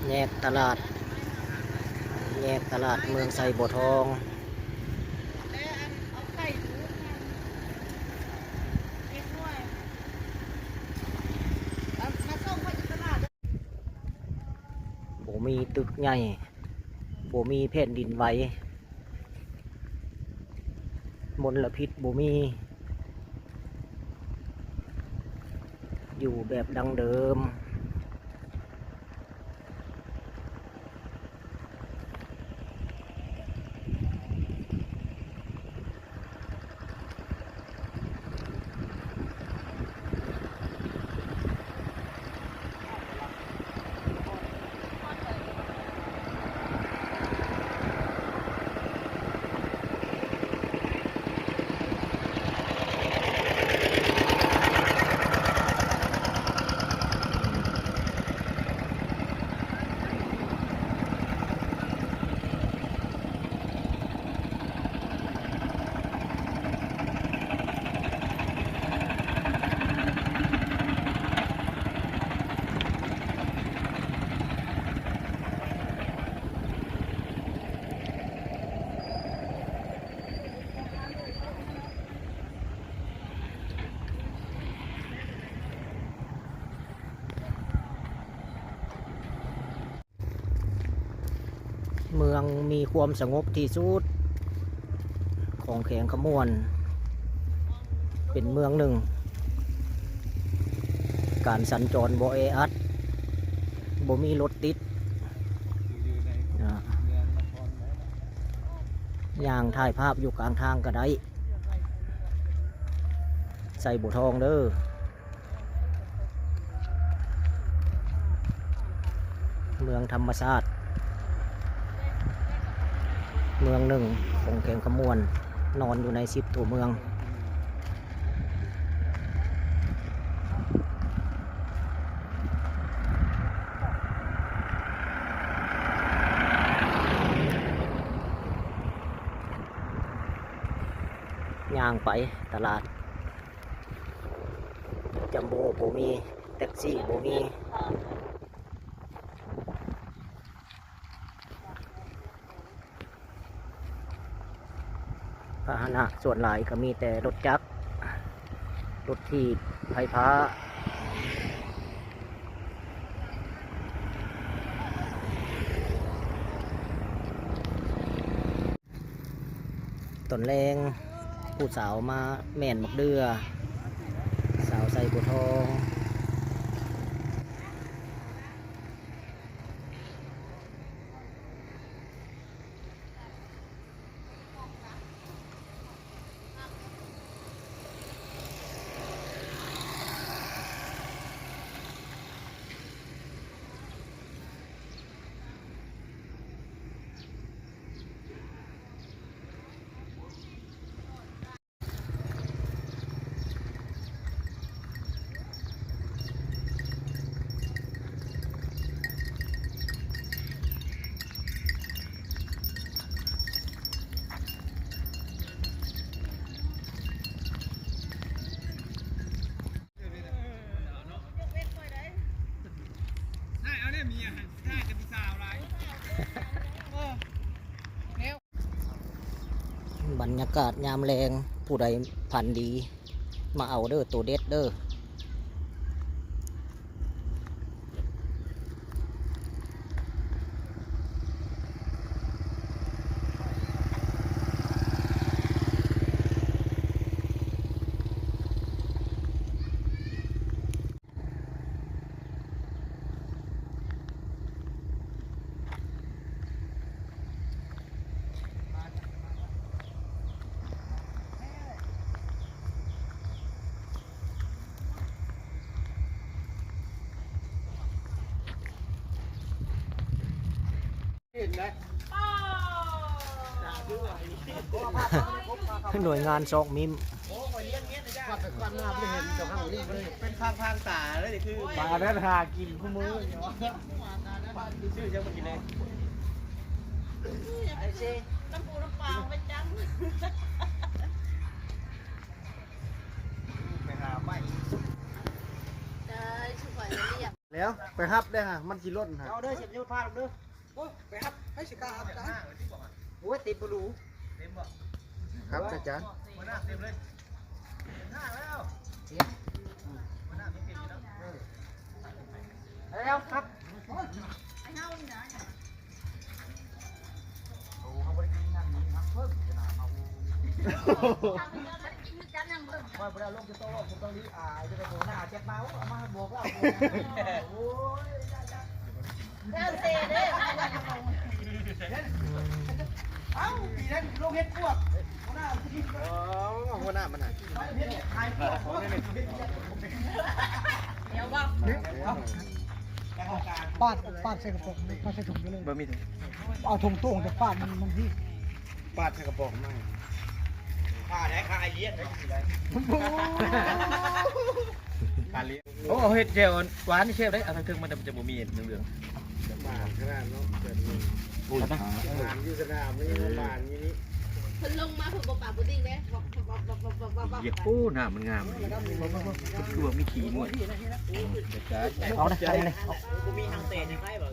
แยกตลาดแยกตลาดเมืองไซบัวทองบ่มีตึกใหญ่บ่มีแผ่นดินไหวมลพิษบ่มีอยู่แบบดังเดิมเมืองมีความสงบที่สุดของแขวงขมวนเป็นเมืองหนึ่งการสัญจรบ่แออัดบ่มีรถติดย่างถ่ายภาพอยู่กลางทางก็ได้ใส่บัวทองเด้อเมืองธรรมชาติเมืองหนึ่งของแขวงขมวนนอนอยู่ใน10 ตัวเมืองย่างไปตลาดจัมโบ้บ่มีแท็กซี่บ่มีพาหนะส่วนหลายก็มีแต่รถจักรรถถีบไฟฟ้าตอนแรงผู้สาวมาแม่นบักเดือสาวใส่บัวทองบรรยากาศยามแรงผู้ใดพันดีมาเอาเด้อตัวเด็ดเด้อหน่วยงานซอกมิมเป็นทางตาเลยคือปลาเนื้อหากินคู่มือชื่อจะมากินเลยไอ้เช่น้ำปูน้ำปลาไปจังไปหาไม่ แล้วไปฮับได้ฮะมันสิล้นฮะ เอาเด้อเสียบนิ้วพาลงเด้อโอ้ยไปครับให้สิกล้าครับจ้าโอ้ยติดบลู ครับอาจารย์ แล้วครับ ว่าเวลาลงจะโตลงจะต้องรีจะไปโผล่หน้าเจ็บเมาเอามาโบกแล้วโอ้ย เดินเตะเด้อ เอ้าปีนั้นลงเฮ็ดพวกหัวหน้าหัวหน้ามันน่ะ เดี๋ยวว่า ปาดใส่กระป๋องปาดใส่ถุงไปเลย บ่มีถุง เอาถุงโต้งแต่ปาดมันที่ ปาดใส่กระป๋องมั่งค่าเลี้ยง โอ้เฮ็ดเจลหวานนี่เชฟได้เอาทั้งๆมันจะบ่มีเหลือง บานขนาดเนาะเกิดมีบานอยู่สนามนี่บานนี่นี่ เพิ่นลงมาเพิ่นบ่ปากบ่ดิ้งเด้บอก ๆเหยียบโอ้หน้ามันงามคือว่ามีขี้งวด เอานะใส่เลย มีทางเตะยังไงบ่